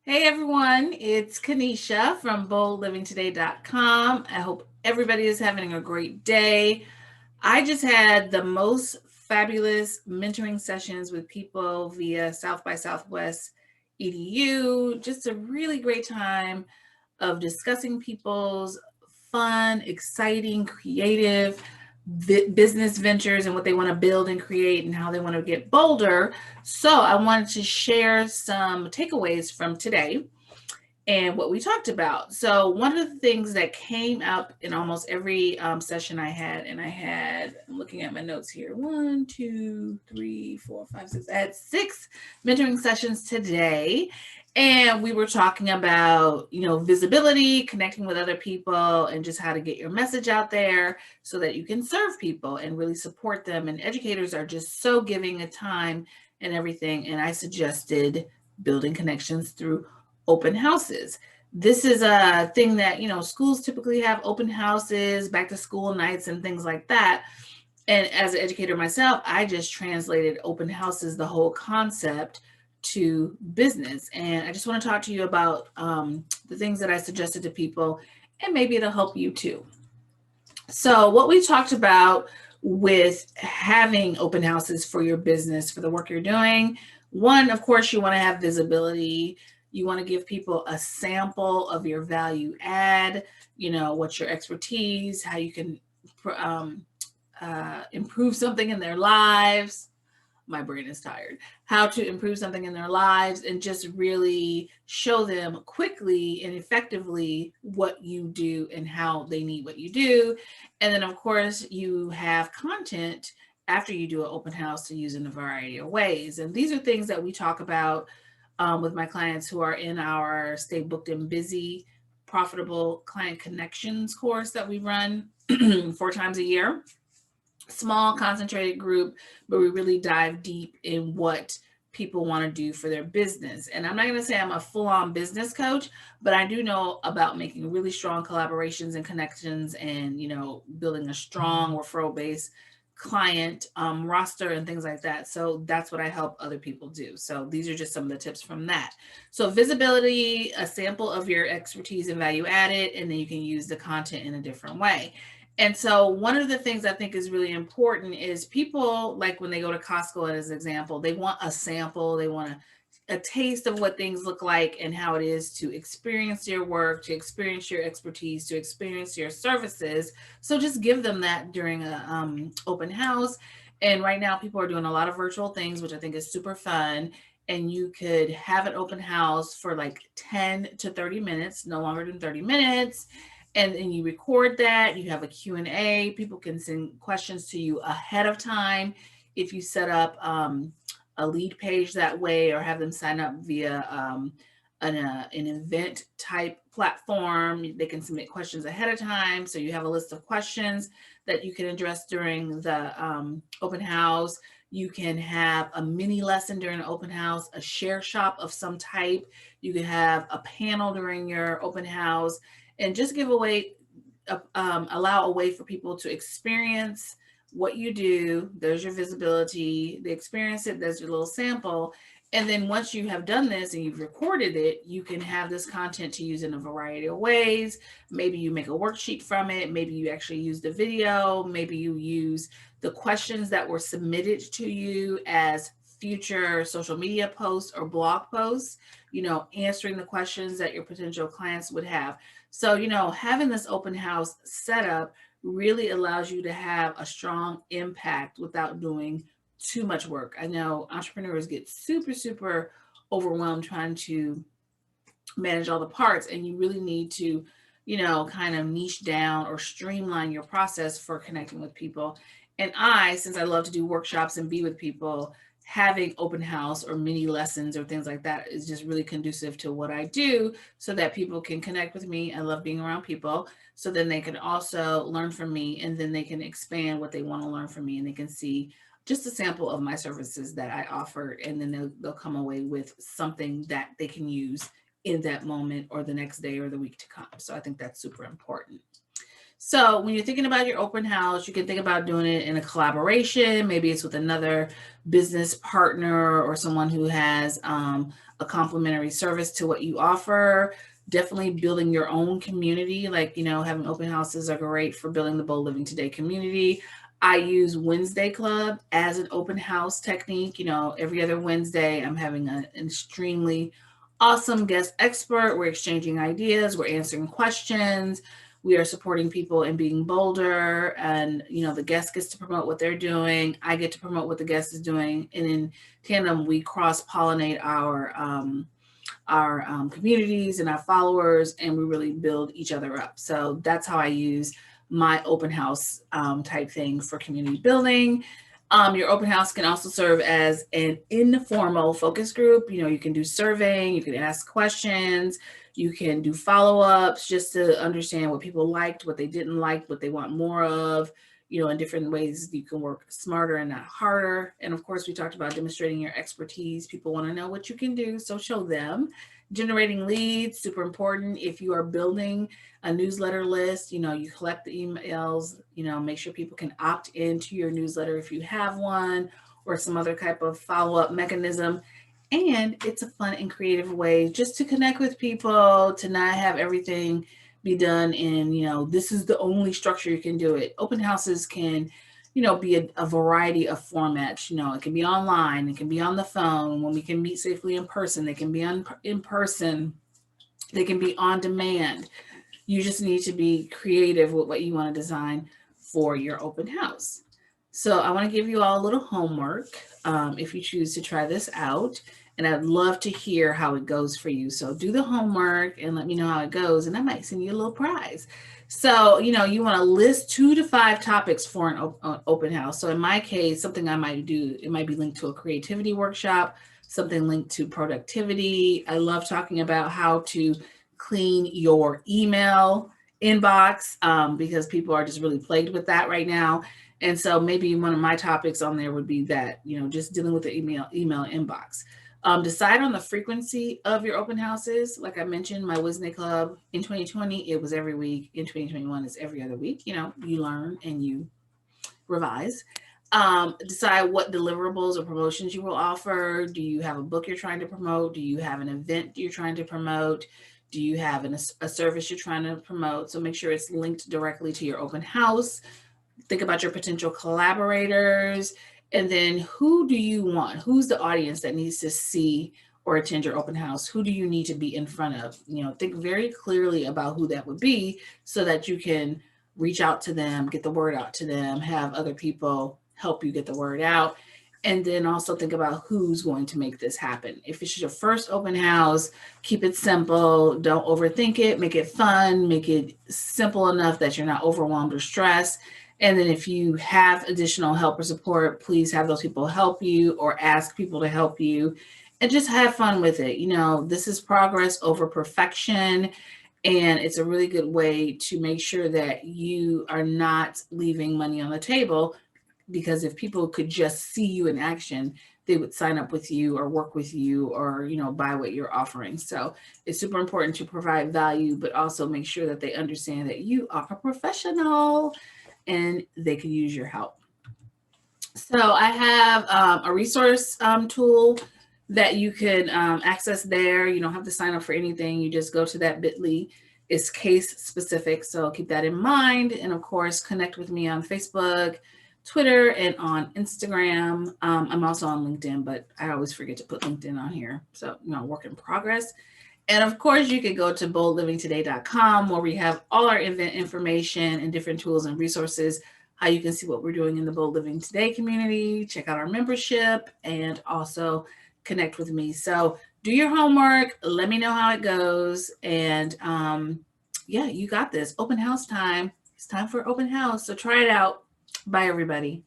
Hey everyone, it's Kanesha from boldlivingtoday.com. I hope everybody is having a great day. I just had the most fabulous mentoring sessions with people via South by Southwest EDU. Just a really great time of discussing people's fun, exciting, creative business ventures and what they want to build and create and how they want to get bolder. So, I wanted to share some takeaways from today and what we talked about. So, one of the things that came up in almost every session I had, I'm looking at my notes here, one, two, three, four, five, six. I had six mentoring sessions today. And we were talking about, visibility, connecting with other people, and just how to get your message out there so that you can serve people and really support them. And educators are just so giving of time and everything. And I suggested building connections through open houses. This is a thing that, schools typically have open houses, back to school nights, and things like that. And as an educator myself, I just translated open houses, the whole concept, to business. And I just want to talk to you about the things that I suggested to people, and maybe it'll help you too. So, what we talked about with having open houses for your business, for the work you're doing, one, of course, you want to have visibility. You want to give people a sample of your value add, what's your expertise, how you can um, improve something in their lives. My brain is tired. How to improve something in their lives and just really show them quickly and effectively what you do and how they need what you do. And then, of course, you have content after you do an open house to use in a variety of ways. And these are things that we talk about with my clients who are in our Stay Booked and Busy Profitable Client Connections course that we run 4 times a year. Small concentrated group, but we really dive deep in what people want to do for their business. And I'm not going to say I'm a full-on business coach, but I do know about making really strong collaborations and connections and, building a strong referral base client roster and things like that. So that's what I help other people do. So these are just some of the tips from that. So visibility, a sample of your expertise and value added, and then you can use the content in a different way. And so one of the things I think is really important is people, like when they go to Costco as an example, they want a sample, they want a taste of what things look like and how it is to experience your work, to experience your expertise, to experience your services. So just give them that during a open house. And right now people are doing a lot of virtual things, which I think is super fun. And you could have an open house for like 10 to 30 minutes, no longer than 30 minutes, and then you record that. You have a Q&A. People can send questions to you ahead of time if you set up a lead page that way, or have them sign up via an event type platform. They can submit questions ahead of time, so you have a list of questions that you can address during the open house. You can have a mini lesson during an open house, a share shop of some type. You can have a panel during your open house, and just give away, allow a way for people to experience what you do. There's your visibility. They experience it. There's your little sample. And then once you have done this and you've recorded it, you can have this content to use in a variety of ways. Maybe you make a worksheet from it. Maybe you actually use the video. Maybe you use the questions that were submitted to you as future social media posts or blog posts, answering the questions that your potential clients would have. So, having this open house set up really allows you to have a strong impact without doing too much work. I know entrepreneurs get super, super overwhelmed trying to manage all the parts, and you really need to, kind of niche down or streamline your process for connecting with people. And since I love to do workshops and be with people, having open house or mini lessons or things like that is just really conducive to what I do, so that people can connect with me. I love being around people. So then they can also learn from me, and then they can expand what they want to learn from me, and they can see just a sample of my services that I offer. And then they'll come away with something that they can use in that moment or the next day or the week to come. So I think that's super important. So when you're thinking about your open house, you can think about doing it in a collaboration. Maybe it's with another business partner or someone who has a a complimentary service to what you offer. Definitely building your own community. Like, having open houses are great for building the Bold Living Today community. I use Wednesday Club as an open house technique. Every other Wednesday, I'm having an extremely awesome guest expert. We're exchanging ideas, we're answering questions, we are supporting people and being bolder. And, the guest gets to promote what they're doing. I get to promote what the guest is doing. And in tandem, we cross pollinate our communities and our followers, and we really build each other up. So that's how I use my open house type thing for community building. Your open house can also serve as an informal focus group. You can do surveying, you can ask questions, you can do follow-ups just to understand what people liked, what they didn't like, what they want more of. In different ways you can work smarter and not harder. And of course, we talked about demonstrating your expertise. People want to know what you can do, so show them. Generating leads, super important. If you are building a newsletter list, you collect the emails, make sure people can opt into your newsletter if you have one, or some other type of follow-up mechanism. And it's a fun and creative way just to connect with people, to not have everything be done in, this is the only structure you can do it. Open houses can, be a variety of formats. It can be online, it can be on the phone, when we can meet safely in person, they can be in person, they can be on demand. You just need to be creative with what you want to design for your open house. So I want to give you all a little homework if you choose to try this out. And I'd love to hear how it goes for you. So do the homework and let me know how it goes. And I might send you a little prize. So, you want to list 2 to 5 topics for an open house. So in my case, something I might do, it might be linked to a creativity workshop, something linked to productivity. I love talking about how to clean your email inbox because people are just really plagued with that right now. And so maybe one of my topics on there would be that, just dealing with the email inbox. Decide on the frequency of your open houses. Like I mentioned, my Wednesday Club in 2020, it was every week. In 2021, it's every other week. You learn and you revise. Decide what deliverables or promotions you will offer. Do you have a book you're trying to promote? Do you have an event you're trying to promote? Do you have a service you're trying to promote? So make sure it's linked directly to your open house. Think about your potential collaborators. And then who do you want? Who's the audience that needs to see or attend your open house? Who do you need to be in front of? Think very clearly about who that would be so that you can reach out to them, get the word out to them, have other people help you get the word out. And then also think about who's going to make this happen. If it's your first open house, keep it simple. Don't overthink it. Make it fun. Make it simple enough that you're not overwhelmed or stressed. And then if you have additional help or support, please have those people help you or ask people to help you and just have fun with it. This is progress over perfection. And it's a really good way to make sure that you are not leaving money on the table, because if people could just see you in action, they would sign up with you or work with you or, buy what you're offering. So it's super important to provide value, but also make sure that they understand that you are a professional and they can use your help. So I have a resource tool that you can access there. You don't have to sign up for anything. You just go to that bit.ly. It's case specific, so keep that in mind. And of course, connect with me on Facebook, Twitter, and on Instagram. I'm also on LinkedIn, but I always forget to put LinkedIn on here. So, work in progress. And of course, you can go to boldlivingtoday.com where we have all our event information and different tools and resources, how you can see what we're doing in the Bold Living Today community, check out our membership, and also connect with me. So do your homework. Let me know how it goes. And yeah, you got this. Open house time. It's time for open house. So try it out. Bye, everybody.